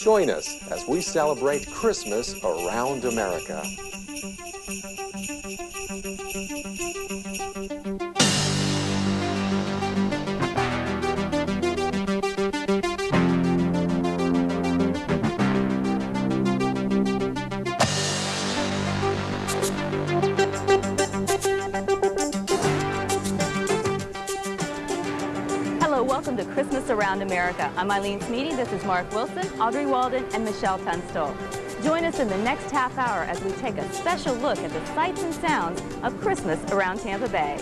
Join us as we celebrate Christmas around America. Welcome to Christmas Around America. I'm Eileen Smeedy, this is Mark Wilson, Audrey Walden, and Michelle Tunstall. Join us in the next half hour as we take a special look at the sights and sounds of Christmas around Tampa Bay.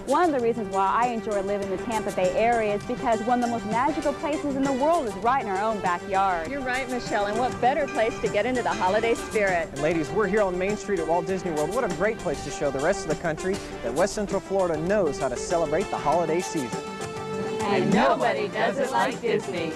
One of the reasons why I enjoy living in the Tampa Bay area is because one of the most magical places in the world is right in our own backyard. You're right, Michelle, and what better place to get into the holiday spirit. And ladies, we're here on Main Street at Walt Disney World. What a great place to show the rest of the country that West Central Florida knows how to celebrate the holiday season. And nobody does it like Disney.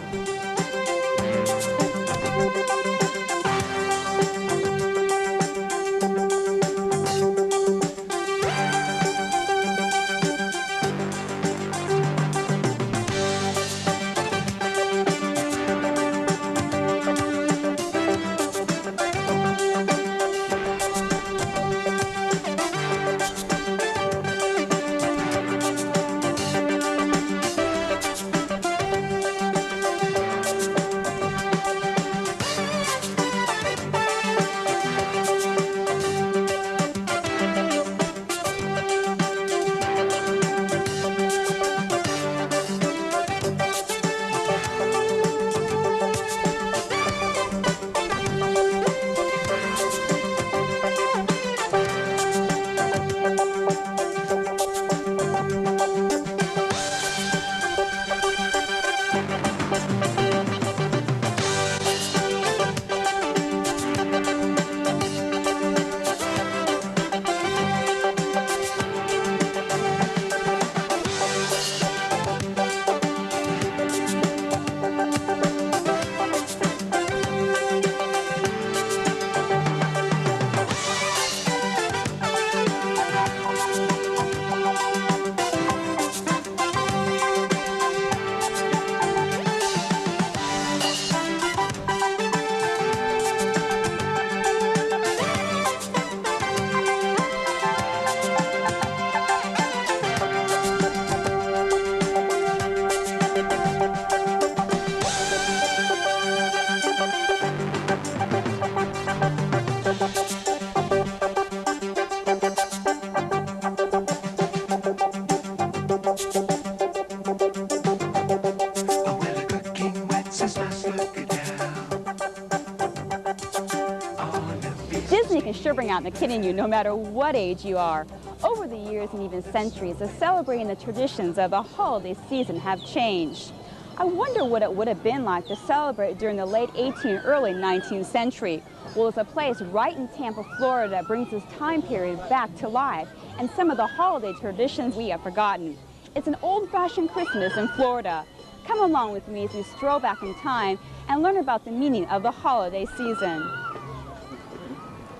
Disney can sure bring out the kid in you no matter what age you are. Over the years and even centuries, the celebrating the traditions of the holiday season have changed. I wonder what it would have been like to celebrate during the late 18th, early 19th century. Well, it's a place right in Tampa, Florida that brings this time period back to life and some of the holiday traditions we have forgotten. It's an old-fashioned Christmas in Florida. Come along with me as we stroll back in time and learn about the meaning of the holiday season.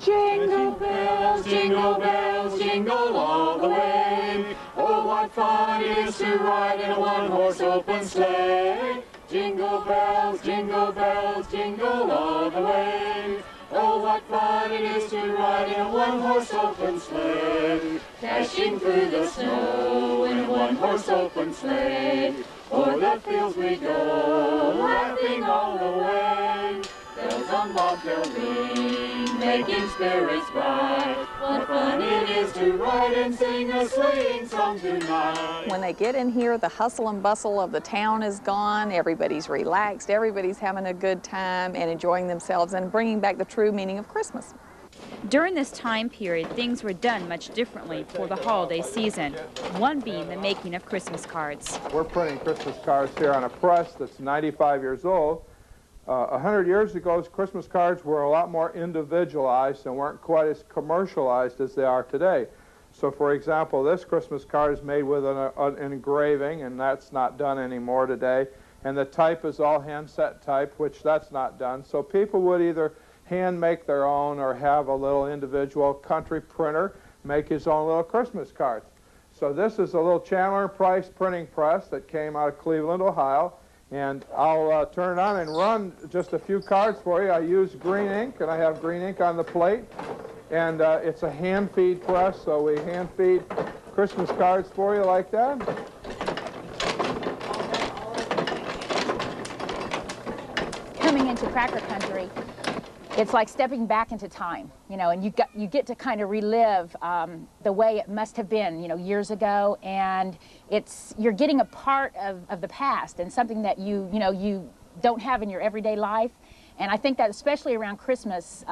Jingle bells, jingle all the way. Oh, what fun it is to ride in a one-horse open sleigh. Jingle bells, jingle all the way. Oh, what fun it is to ride in a one-horse open sleigh. Dashing through the snow in a one-horse open sleigh. O'er the fields we go, laughing all the way. Bells on bobtail ring, making spirits bright. What fun it is to ride and sing a sleighing song tonight. When they get in here, the hustle and bustle of the town is gone. Everybody's relaxed, everybody's having a good time and enjoying themselves and bringing back the true meaning of Christmas. During this time period, things were done much differently for the holiday season, one being the making of Christmas cards. We're printing Christmas cards here on a press that's 95 years old. 100 years ago, Christmas cards were a lot more individualized and weren't quite as commercialized as they are today. So, for example, this Christmas card is made with an engraving, and that's not done anymore today. And the type is all hand-set type, which that's not done. So people would either hand make their own or have a little individual country printer make his own little Christmas cards. So this is a little Chandler Price printing press that came out of Cleveland, Ohio And I'll turn it on and run just a few cards for you. I use green ink, and I have green ink on the plate. And it's a hand feed press, so we hand feed Christmas cards for you like that. Coming into Cracker Country, it's like stepping back into time, you know, and you get to kind of relive the way it must have been, you know, years ago, and you're getting a part of the past and something that you don't have in your everyday life. And I think that especially around Christmas,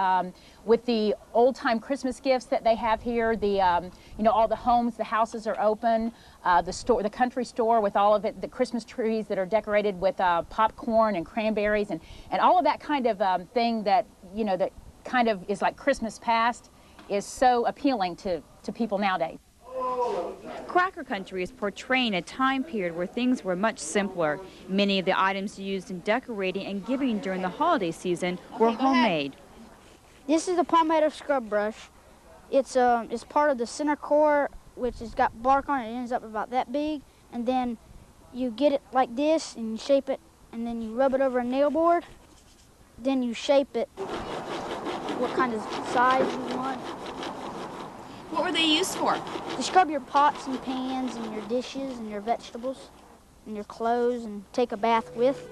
with the old-time Christmas gifts that they have here, all the homes, the houses are open, the country store with all of it, the Christmas trees that are decorated with popcorn and cranberries and all of that kind of thing that, you know, that kind of is like Christmas past is so appealing to people nowadays. Cracker Country is portraying a time period where things were much simpler. Many of the items used in decorating and giving during the holiday season were homemade. This is a palmetto scrub brush. It's part of the center core, which has got bark on it. It ends up about that big, and then you get it like this and you shape it, and then you rub it over a nail board. Then you shape it what kind of size you want. What were they used for? To scrub your pots and pans and your dishes and your vegetables and your clothes and take a bath with.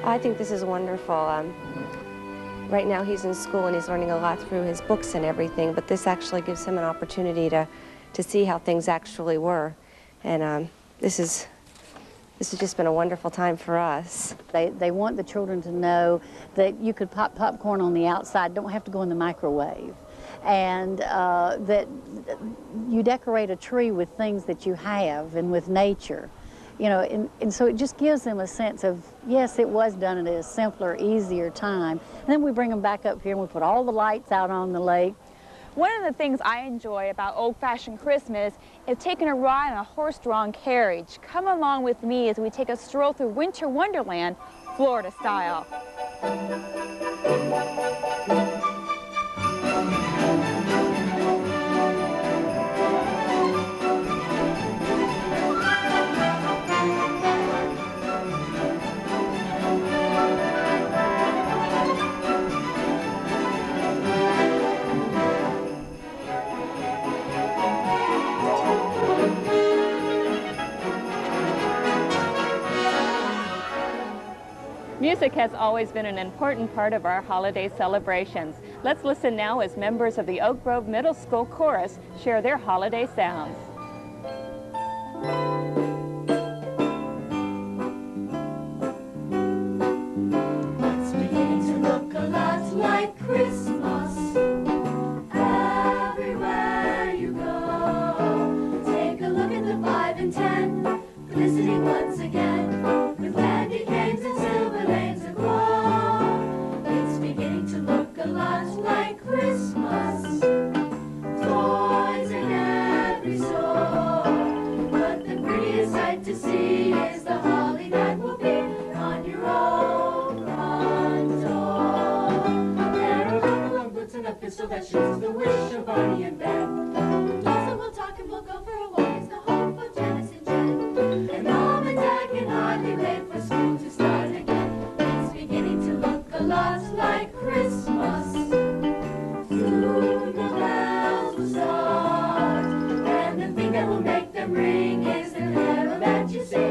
I think this is wonderful. Right now he's in school and he's learning a lot through his books and everything, but this actually gives him an opportunity to see how things actually were. And this has just been a wonderful time for us. They want the children to know that you could pop popcorn on the outside, don't have to go in the microwave, and that you decorate a tree with things that you have and with nature. You know, and so it just gives them a sense of, yes, it was done at a simpler, easier time. And then we bring them back up here and we put all the lights out on the lake. One of the things I enjoy about old-fashioned Christmas is taking a ride on a horse-drawn carriage. Come along with me as we take a stroll through Winter Wonderland, Florida style. Music has always been an important part of our holiday celebrations. Let's listen now as members of the Oak Grove Middle School Chorus share their holiday sounds. It's beginning to look a lot like Christmas everywhere you go. Take a look at the 5 and 10, glistening once again with candy canes and silver lanes aglow. It's beginning to look a lot like Christmas. Toys in every store, but the prettiest sight to see is the holly that will be on your own front door. There are a couple of boots and a pistol that shoots the wish of Barney and Ben. Dolls that will talk and we'll go for a walk is the hope of Janice and Jen. And Mom and Dad can hardly wait for school to start again. It's beginning to look a lot like Christmas. Soon the bells will start, and the thing that will make them ring is the carol that you sing.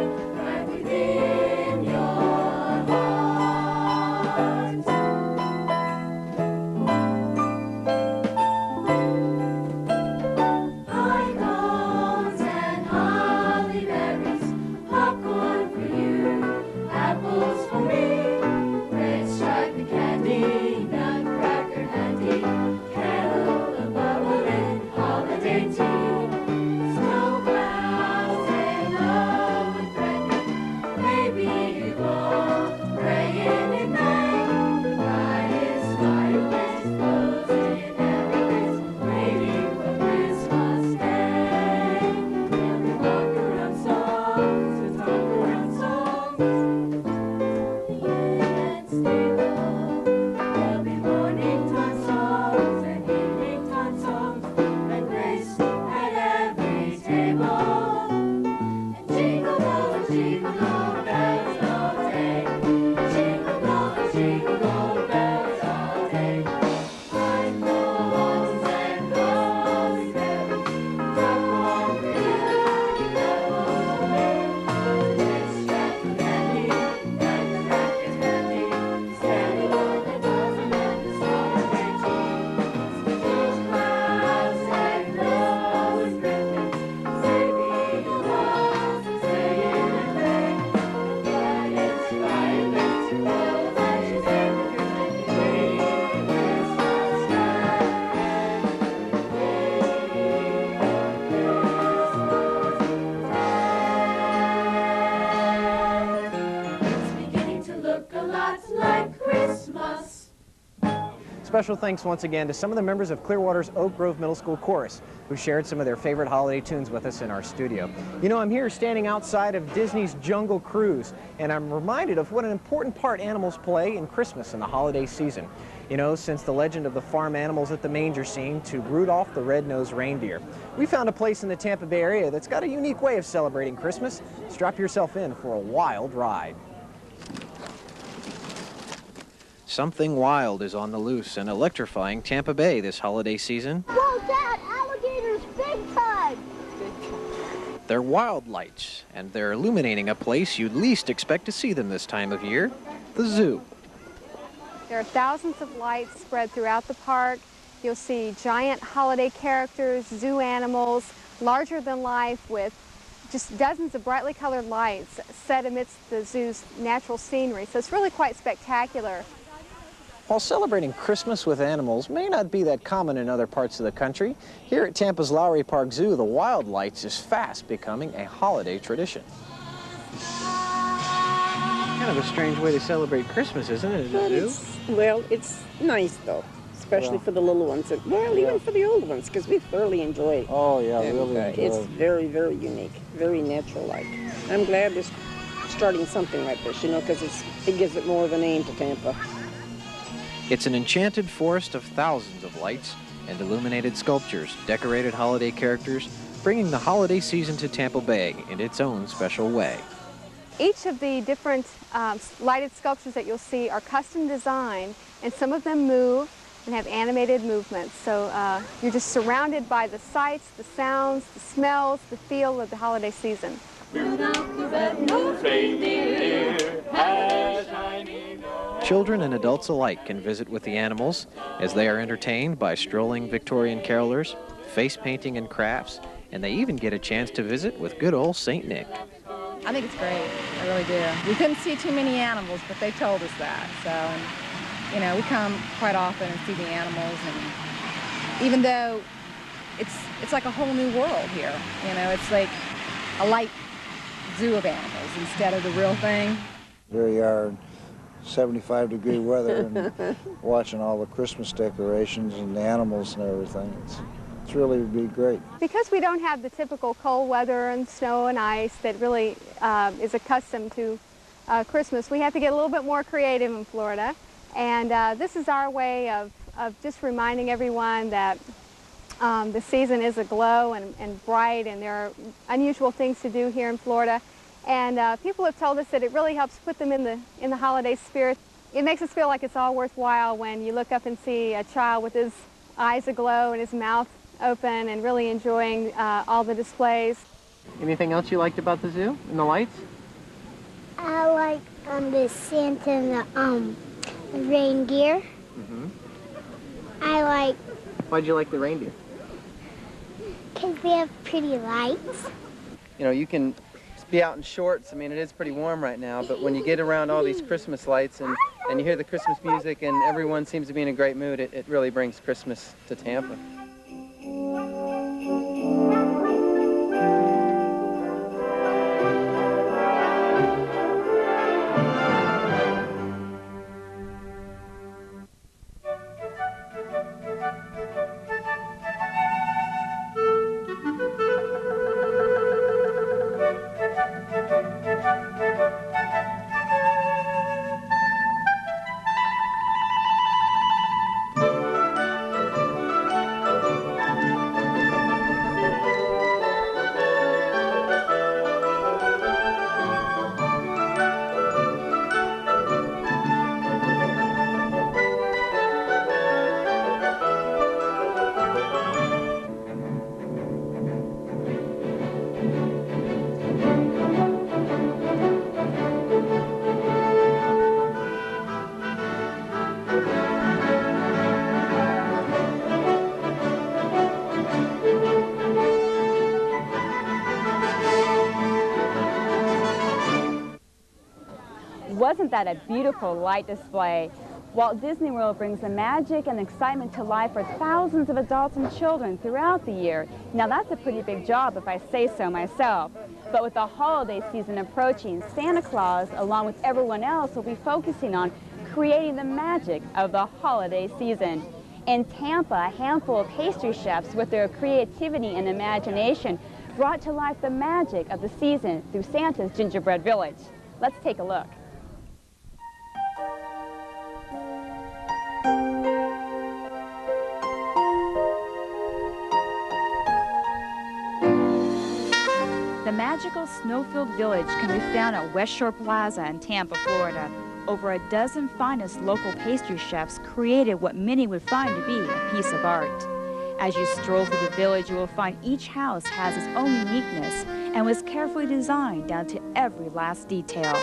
special thanks once again to some of the members of Clearwater's Oak Grove Middle School Chorus who shared some of their favorite holiday tunes with us in our studio. You know, I'm here standing outside of Disney's Jungle Cruise, and I'm reminded of what an important part animals play in Christmas and the holiday season. You know, since the legend of the farm animals at the manger scene to Rudolph the Red-Nosed Reindeer. We found a place in the Tampa Bay area that's got a unique way of celebrating Christmas. Strap yourself in for a wild ride. Something wild is on the loose and electrifying Tampa Bay this holiday season. Whoa, Dad, alligators big time! They're wild lights, and they're illuminating a place you'd least expect to see them this time of year, the zoo. There are thousands of lights spread throughout the park. You'll see giant holiday characters, zoo animals, larger than life with just dozens of brightly colored lights set amidst the zoo's natural scenery. So it's really quite spectacular. While celebrating Christmas with animals may not be that common in other parts of the country, here at Tampa's Lowry Park Zoo, the wild lights is fast becoming a holiday tradition. Kind of a strange way to celebrate Christmas, isn't it, at a zoo? Well, it's nice, though, especially for the little ones. Well, even for the old ones, because we thoroughly enjoy it. Oh, yeah, really enjoy It's it. very, very unique, very natural-like. I'm glad they're starting something like this, you know, because it gives it more of a name to Tampa. It's an enchanted forest of thousands of lights and illuminated sculptures, decorated holiday characters, bringing the holiday season to Tampa Bay in its own special way. Each of the different lighted sculptures that you'll see are custom designed, and some of them move and have animated movements. So you're just surrounded by the sights, the sounds, the smells, the feel of the holiday season. Children and adults alike can visit with the animals as they are entertained by strolling Victorian carolers, face painting and crafts, and they even get a chance to visit with good old St. Nick. I think it's great. I really do. We couldn't see too many animals, but they told us that. So, you know, we come quite often and see the animals, and even though it's like a whole new world here, you know, it's like a light zoo of animals instead of the real thing. Here you are in 75-degree weather and watching all the Christmas decorations and the animals and everything. It's really would be great. Because we don't have the typical cold weather and snow and ice that really is accustomed to Christmas, we have to get a little bit more creative in Florida. And this is our way of just reminding everyone that the season is aglow and bright, and there are unusual things to do here in Florida. And people have told us that it really helps put them in the holiday spirit. It makes us feel like it's all worthwhile when you look up and see a child with his eyes aglow and his mouth open and really enjoying all the displays. Anything else you liked about the zoo and the lights? I like the Santa and the reindeer. Mm-hmm. I like... Why'd you like the reindeer? Because we have pretty lights. You know, you can be out in shorts. I mean, it is pretty warm right now, but when you get around all these Christmas lights and you hear the Christmas music and everyone seems to be in a great mood, it really brings Christmas to Tampa. Wasn't that a beautiful light display? Walt Disney World brings the magic and excitement to life for thousands of adults and children throughout the year. Now that's a pretty big job if I say so myself. But with the holiday season approaching, Santa Claus, along with everyone else, will be focusing on creating the magic of the holiday season. In Tampa, a handful of pastry chefs with their creativity and imagination brought to life the magic of the season through Santa's Gingerbread Village. Let's take a look. The magical snow-filled village can be found at West Shore Plaza in Tampa, Florida. Over a dozen finest local pastry chefs created what many would find to be a piece of art. As you stroll through the village, you will find each house has its own uniqueness and was carefully designed down to every last detail.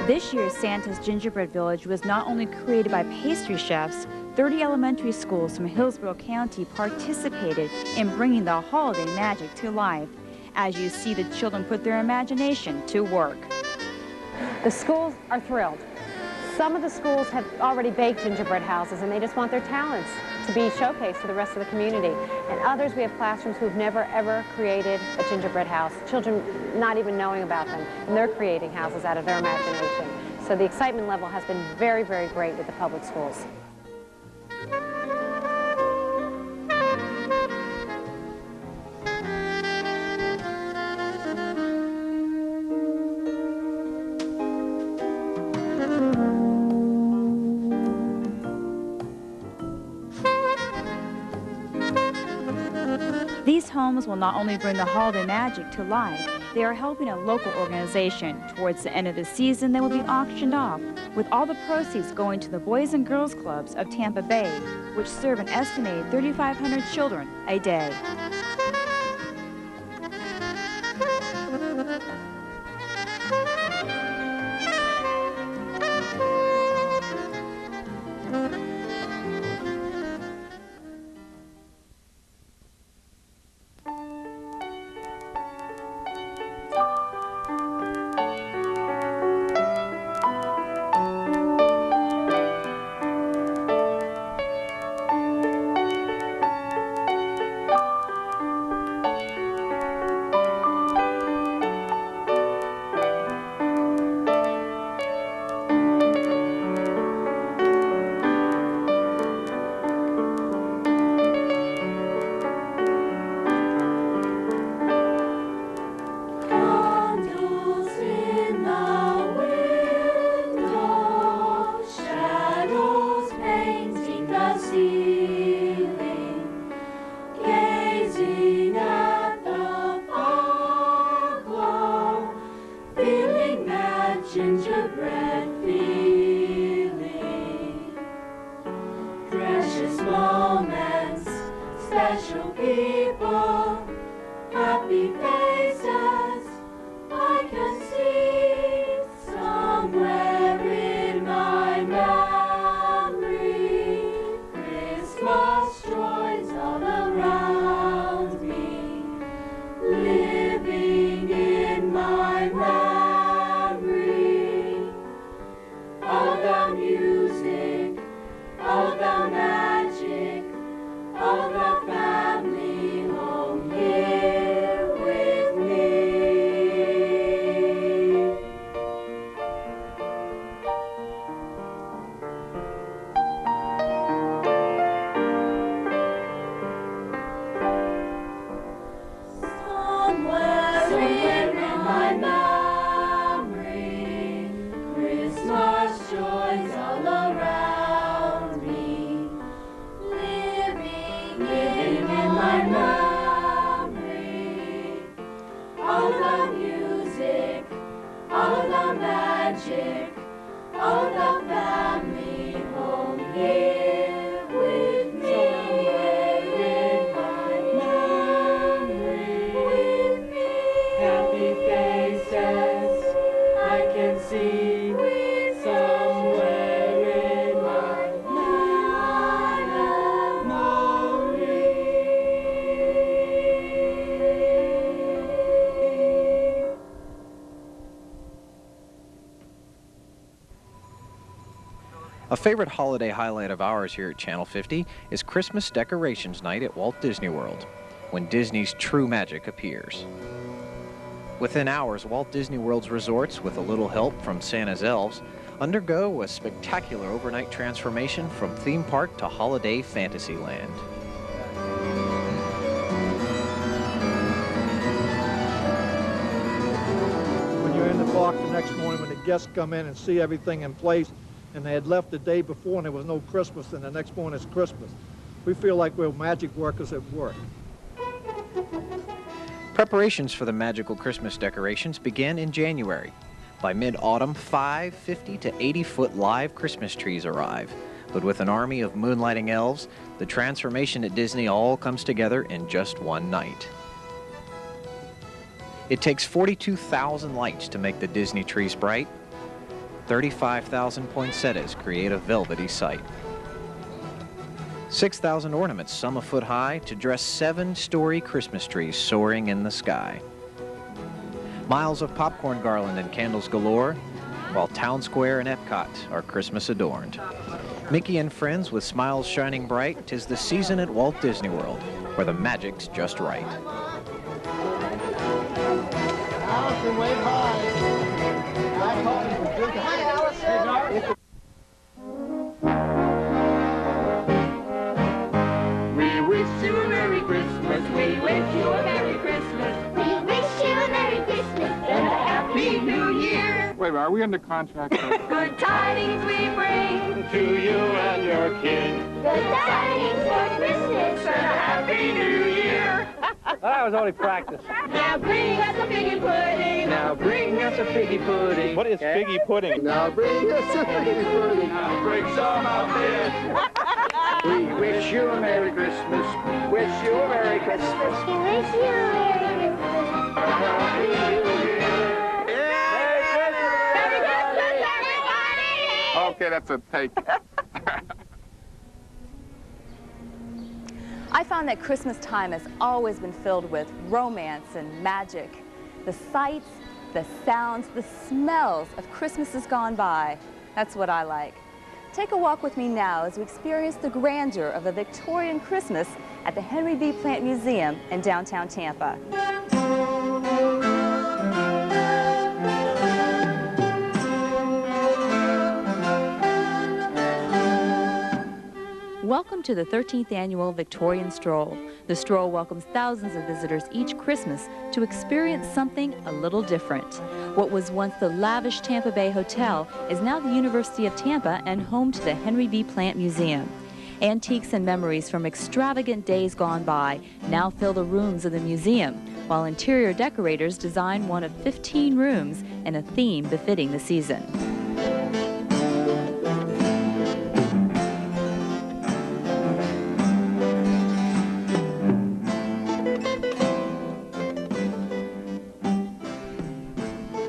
This year's Santa's Gingerbread Village was not only created by pastry chefs, 30 elementary schools from Hillsborough County participated in bringing the holiday magic to life. As you see the children put their imagination to work. The schools are thrilled. Some of the schools have already baked gingerbread houses and they just want their talents to be showcased to the rest of the community. And others, we have classrooms who've never ever created a gingerbread house, children not even knowing about them, and they're creating houses out of their imagination. So the excitement level has been very, very great with the public schools. These homes will not only bring the holiday magic to life, they are helping a local organization. Towards the end of the season, they will be auctioned off, with all the proceeds going to the Boys and Girls Clubs of Tampa Bay, which serve an estimated 3,500 children a day. Gingerbread feeling, precious moments, special people, happy faces, I can see somewhere in my memory. Christmas joys all around me, living in my memory. All the music, all the magic, all the family. A favorite holiday highlight of ours here at Channel 50 is Christmas Decorations Night at Walt Disney World, when Disney's true magic appears. Within hours, Walt Disney World's resorts, with a little help from Santa's elves, undergo a spectacular overnight transformation from theme park to holiday fantasy land. When you're in the park the next morning, when the guests come in and see everything in place, and they had left the day before and there was no Christmas, and the next morning it's Christmas. We feel like we're magic workers at work. Preparations for the magical Christmas decorations began in January. By mid-autumn, 5 50 to 80-foot live Christmas trees arrive. But with an army of moonlighting elves, the transformation at Disney all comes together in just one night. It takes 42,000 lights to make the Disney trees bright. 35,000 poinsettias create a velvety sight. 6,000 ornaments, some a foot high, to dress 7-story Christmas trees soaring in the sky. Miles of popcorn garland and candles galore, while Town Square and Epcot are Christmas adorned. Mickey and friends with smiles shining bright, 'tis the season at Walt Disney World, where the magic's just right. Allison, wave high. Hi, Allison. We wish you a Merry Christmas. We wish you a Merry Christmas. We wish you a Merry Christmas and a Happy New Year. Wait a minute, are we under contract? Good tidings we bring to you and your kin. Good tidings for Christmas and a Happy New Year. That was only practice. Now bring us a figgy pudding. Now bring us a figgy pudding. What is figgy pudding? Now bring us a figgy pudding. Now bring some out there. We wish you a Merry Christmas. Wish you a Merry Christmas. We wish you a Merry Christmas. Happy New Year. Merry Christmas, everybody! Okay, that's a take. I found that Christmas time has always been filled with romance and magic. The sights, the sounds, the smells of Christmases gone by. That's what I like. Take a walk with me now as we experience the grandeur of a Victorian Christmas at the Henry B. Plant Museum in downtown Tampa. Welcome to the 13th Annual Victorian Stroll. The stroll welcomes thousands of visitors each Christmas to experience something a little different. What was once the lavish Tampa Bay Hotel is now the University of Tampa and home to the Henry B. Plant Museum. Antiques and memories from extravagant days gone by now fill the rooms of the museum, while interior decorators design one of 15 rooms in a theme befitting the season.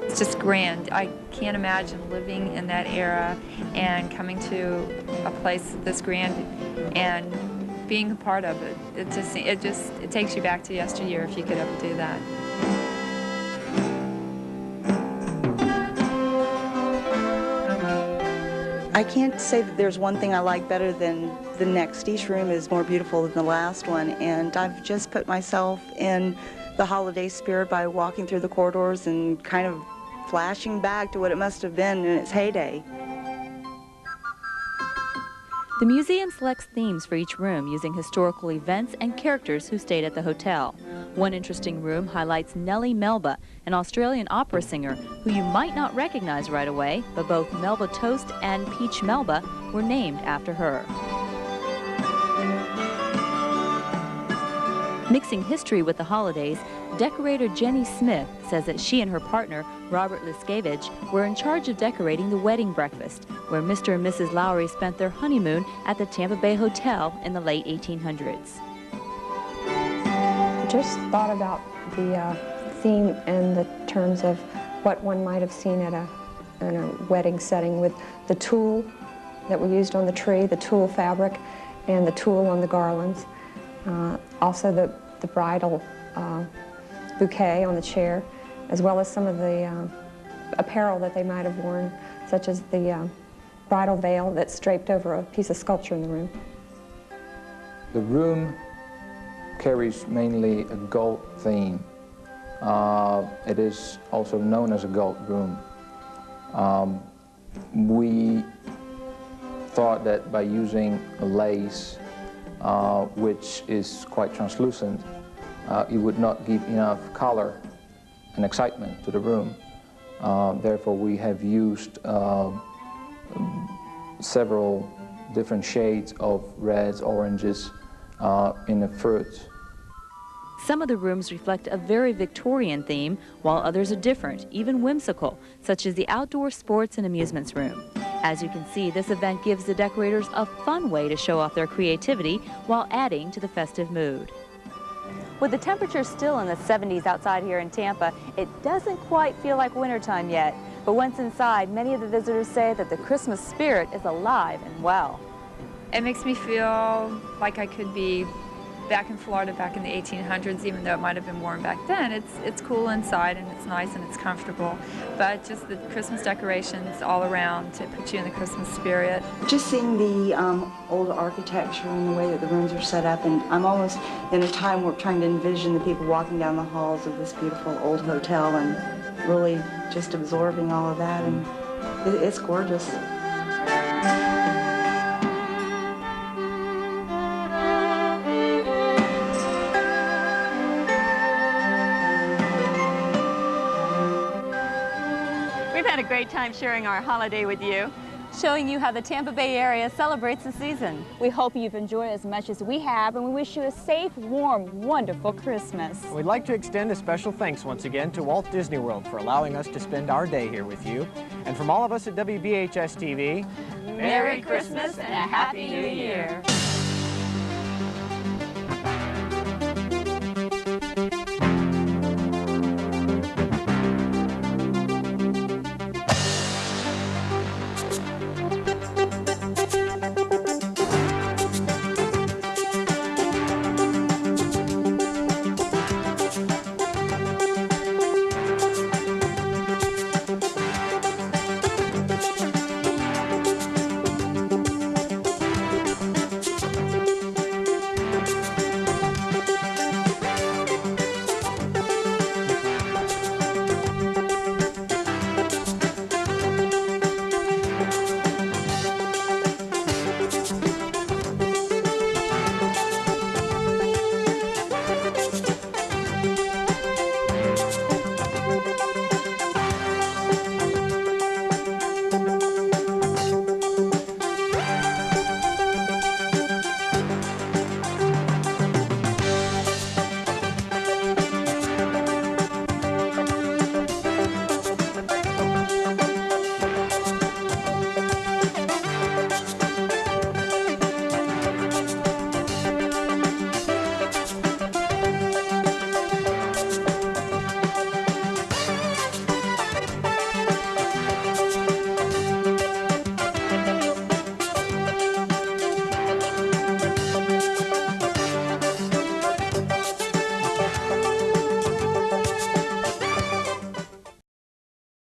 It's just grand. I can't imagine living in that era and coming to a place this grand and being a part of it. It takes you back to yesteryear if you could ever do that. I can't say that there's one thing I like better than the next. Each room is more beautiful than the last one, and I've just put myself in the holiday spirit by walking through the corridors and kind of flashing back to what it must have been in its heyday. The museum selects themes for each room using historical events and characters who stayed at the hotel. One interesting room highlights Nellie Melba, an Australian opera singer who you might not recognize right away, but both Melba Toast and Peach Melba were named after her. Mixing history with the holidays, decorator Jenny Smith says that she and her partner, Robert Liskevich, were in charge of decorating the wedding breakfast, where Mr. and Mrs. Lowry spent their honeymoon at the Tampa Bay Hotel in the late 1800s. Just thought about the theme in the terms of what one might have seen at in a wedding setting, with the tulle that we used on the tree, the tulle fabric, and the tulle on the garlands. Also the bridal bouquet on the chair, as well as some of the apparel that they might have worn, such as the bridal veil that's draped over a piece of sculpture in the room. The room carries mainly a gold theme. It is also known as a gold room. We thought that by using a lace, which is quite translucent, it would not give enough color and excitement to the room. Therefore, we have used several different shades of reds, oranges in the fruit. Some of the rooms reflect a very Victorian theme, while others are different, even whimsical, such as the outdoor sports and amusements room. As you can see, this event gives the decorators a fun way to show off their creativity while adding to the festive mood. With the temperature still in the 70s outside here in Tampa, it doesn't quite feel like wintertime yet. But once inside, many of the visitors say that the Christmas spirit is alive and well. It makes me feel like I could be back in Florida back in the 1800s, even though it might have been warm back then. It's cool inside and it's nice and it's comfortable, but just the Christmas decorations all around to put you in the Christmas spirit. Just seeing the old architecture and the way that the rooms are set up, and I'm almost in a time warp trying to envision the people walking down the halls of this beautiful old hotel and really just absorbing all of that, and it's gorgeous. We've had a great time sharing our holiday with you, showing you how the Tampa Bay area celebrates the season. We hope you've enjoyed it as much as we have, and we wish you a safe, warm, wonderful Christmas. We'd like to extend a special thanks once again to Walt Disney World for allowing us to spend our day here with you. And from all of us at WBHS TV, Merry Christmas and a Happy New Year.